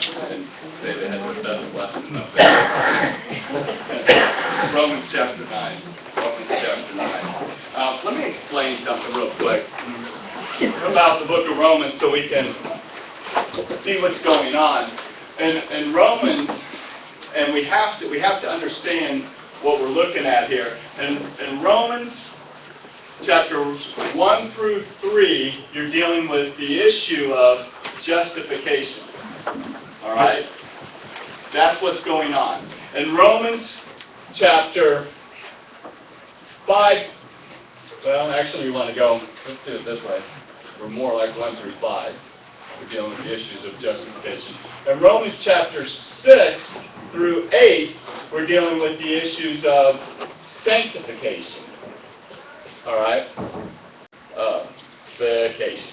And they had the best lesson up there. Romans chapter 9. Romans chapter 9. Let me explain something real quick about the book of Romans so we can see what's going on. In Romans, and we have to understand what we're looking at here. In Romans chapters 1 through 3, you're dealing with the issue of justification. All right? That's what's going on. In Romans chapter 5, well, actually we want to go, let's do it this way. We're more like 1 through 5. We're dealing with the issues of justification. In Romans chapter 6 through 8, we're dealing with the issues of sanctification. All right? Vacation.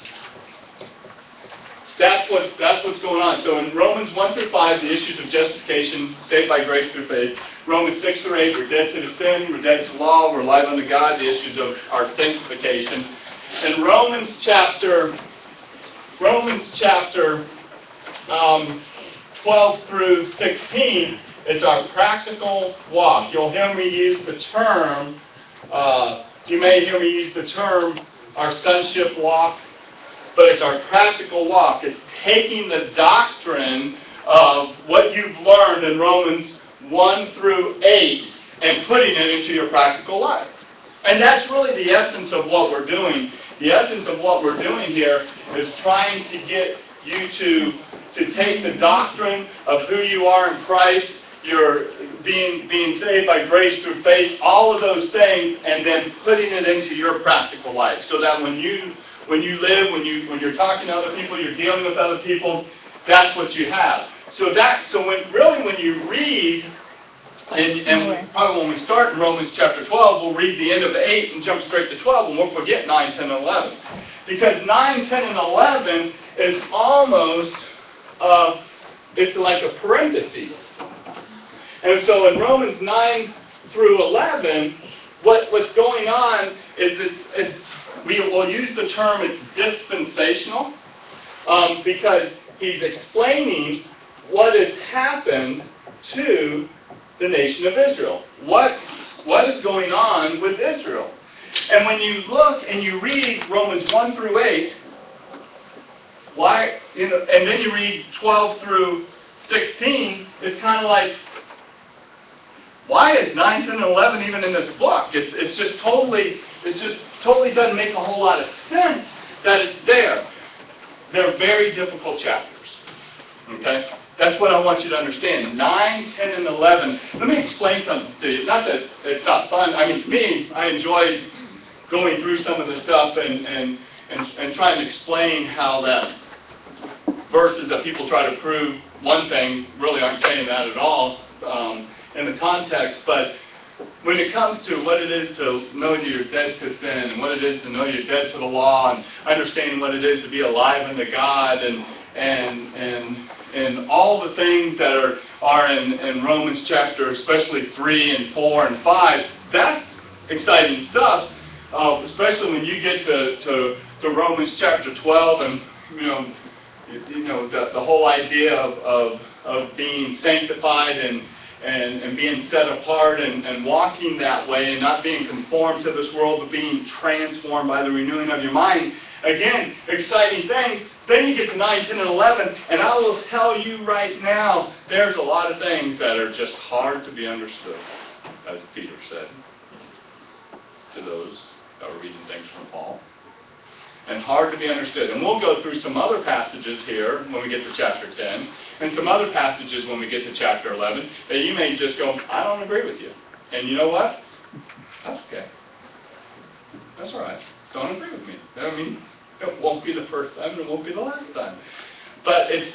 That's what's going on. So in Romans 1 through 5, the issues of justification, saved by grace through faith. Romans 6 through 8, we're dead to the sin, we're dead to law, we're alive unto God, the issues of our sanctification. In Romans chapter 12 through 16, it's our practical walk. You'll hear me use the term, you may hear me use the term, our sonship walk, but it's our practical walk. It's taking the doctrine of what you've learned in Romans 1 through 8 and putting it into your practical life. And that's really the essence of what we're doing. The essence of what we're doing here is trying to get you to take the doctrine of who you are in Christ, you're being saved by grace through faith, all of those things, and then putting it into your practical life. So that when you live, when you're talking to other people, you're dealing with other people, that's what you have. So when you read, and probably when we start in Romans chapter 12, we'll read the end of 8 and jump straight to 12, and we'll forget 9, 10, and 11. Because 9, 10, and 11 is almost, it's like a parenthesis. And so in Romans 9 through 11, what's going on is we will use the term it's dispensational, because he's explaining what has happened to the nation of Israel. What is going on with Israel? And when you look and you read Romans 1 through 8, and then you read 12 through 16, it's kind of like, why is 9, 10, and 11 even in this book? It just totally doesn't make a whole lot of sense that it's there. They're very difficult chapters. Okay? That's what I want you to understand. 9, 10, and 11. Let me explain something to you. Not that it's not fun. I mean, to me, I enjoy going through some of the stuff and trying to explain how that verses that people try to prove one thing really aren't saying that at all in the context. But when it comes to what it is to know that you're dead to sin, and what it is to know you're dead to the law, and understanding what it is to be alive unto God, and all the things that are in Romans chapter, especially 3 and 4 and 5, that's exciting stuff, especially when you get to Romans chapter 12 and the whole idea of being sanctified and being set apart and walking that way and not being conformed to this world, but being transformed by the renewing of your mind. Again, exciting things. Then you get to 9, 10, and 11, and I will tell you right now, there's a lot of things that are just hard to be understood, as Peter said to those that were reading things from Paul. And hard to be understood. And we'll go through some other passages here when we get to chapter 10, and some other passages when we get to chapter 11, that you may just go, I don't agree with you. And you know what? That's okay. That's all right. Don't agree with me. I mean, it won't be the first time, and it won't be the last time. But it's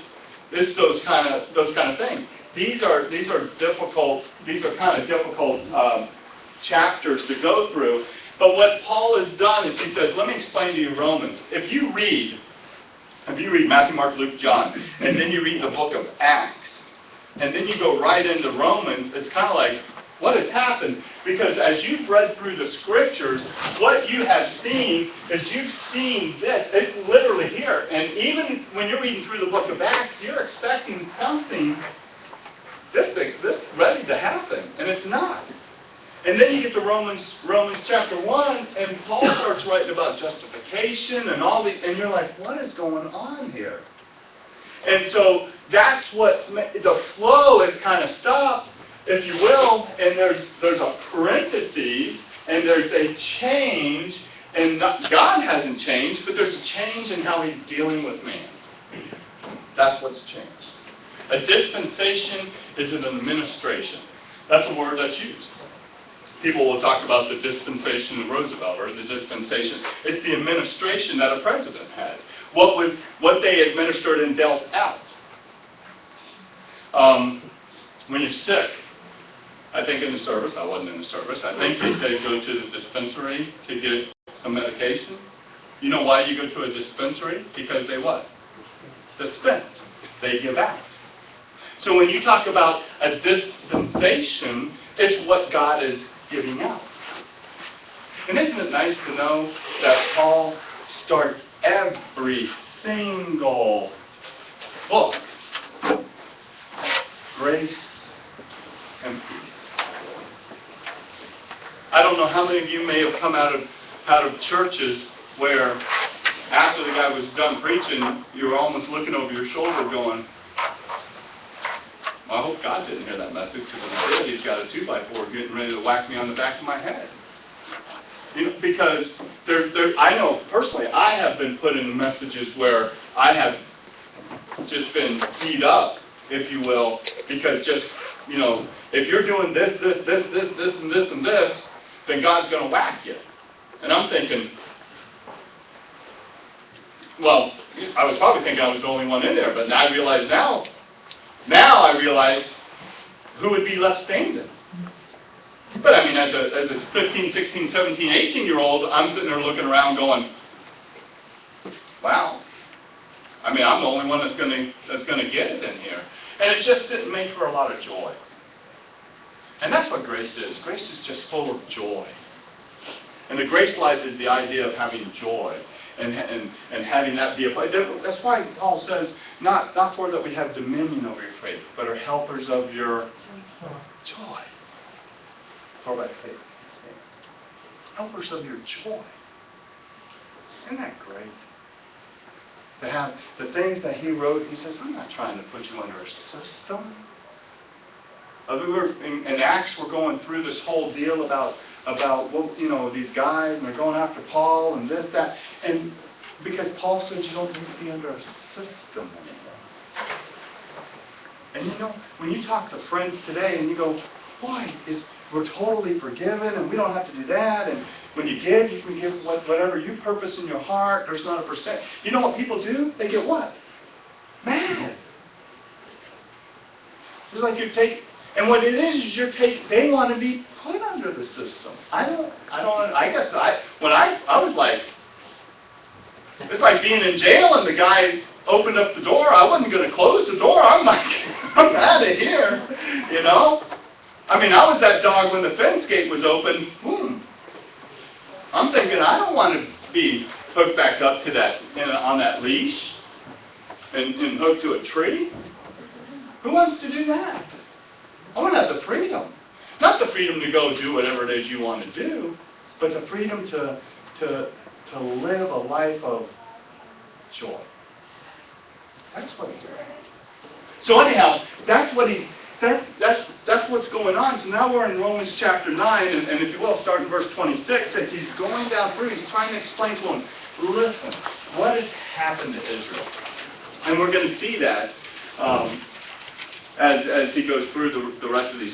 those kind of things. These are difficult. These are kind of difficult chapters to go through. But what Paul has done is he says, let me explain to you Romans. If you read Matthew, Mark, Luke, John, and then you read the book of Acts, and then you go right into Romans, it's kind of like, what has happened? Because as you've read through the Scriptures, what you have seen is you've seen this. It's literally here. And even when you're reading through the book of Acts, you're expecting expecting something this ready to happen, and it's not. And then you get to Romans chapter 1, and Paul starts writing about justification and all these, and you're like, what is going on here? And so that's what the flow is kind of stopped, if you will, and there's a parenthesis, and there's a change, and God hasn't changed, but there's a change in how He's dealing with man. That's what's changed. A dispensation is an administration. That's a word that's used. People will talk about the dispensation of Roosevelt, or the dispensation. It's the administration that a president had. What they administered and dealt out. When you're sick, I think in the service, I wasn't in the service, I think they go to the dispensary to get some medication. You know why you go to a dispensary? Because they what? Dispense. They give out. So when you talk about a dispensation, it's what God is giving out. And isn't it nice to know that Paul starts every single book, grace and peace. I don't know how many of you may have come out of churches where after the guy was done preaching, you were almost looking over your shoulder going, well, I hope God didn't hear that message, because if he did, he's got a 2x4 getting ready to whack me on the back of my head. You know, because I know personally, I have been put in messages where I have just been beat up, if you will, because just, you know, if you're doing this, and this, then God's going to whack you. And I'm thinking, well, I was probably thinking I was the only one in there, but now I realize who would be left standing. But I mean, as a 15, 16, 17, 18-year-old, I'm sitting there looking around going, wow. I mean, I'm the only one that's going to get it in here. And it just didn't make for a lot of joy. And that's what grace is. Grace is just full of joy. And the grace life is the idea of having joy and having that be a place. That's why Paul says, not for that we have dominion over your faith, but are helpers of your joy. For that faith. Helpers of your joy. Isn't that great? To have the things that he wrote, he says, I'm not trying to put you under a system. In Acts, we're going through this whole deal about well, you know, these guys, and they're going after Paul and this, that. And because Paul says you don't need to be under a system anymore. And you know, when you talk to friends today and you go, boy, we're totally forgiven and we don't have to do that. And when you can give whatever you purpose in your heart. There's not a percent. You know what people do? They get what? Mad. It's like and what it is they want to be put under the system. I was like, it's like being in jail and the guy opened up the door. I wasn't going to close the door. I'm like, I'm out of here, you know? I mean, I was that dog when the fence gate was open. I'm thinking, I don't want to be hooked back up to that, on that leash and hooked to a tree. Who wants to do that? I want to have the freedom. Not the freedom to go do whatever it is you want to do, but the freedom to live a life of joy. That's what he's doing. So anyhow, that's what's going on. So now we're in Romans chapter 9, and if you will, start in verse 26, as he's going down through, he's trying to explain to them, listen, what has happened to Israel? And we're going to see that as he goes through the rest of these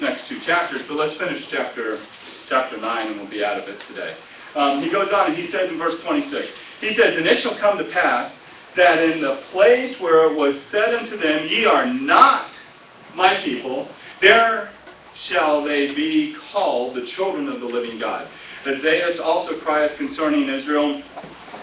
next two chapters. But let's finish chapter 9, and we'll be out of it today. He goes on, and he says in verse 26, he says, and it shall come to pass that in the place where it was said unto them, ye are not my people, there shall they be called the children of the living God. Isaiah also crieth concerning Israel,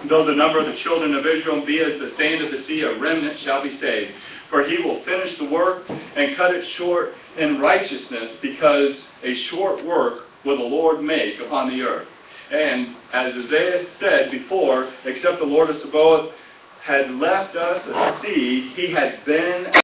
though the number of the children of Israel be as the sand of the sea, a remnant shall be saved. For he will finish the work and cut it short in righteousness, because a short work will the Lord make upon the earth. And as Isaiah said before, except the Lord of Sabaoth had left us a seed. He had been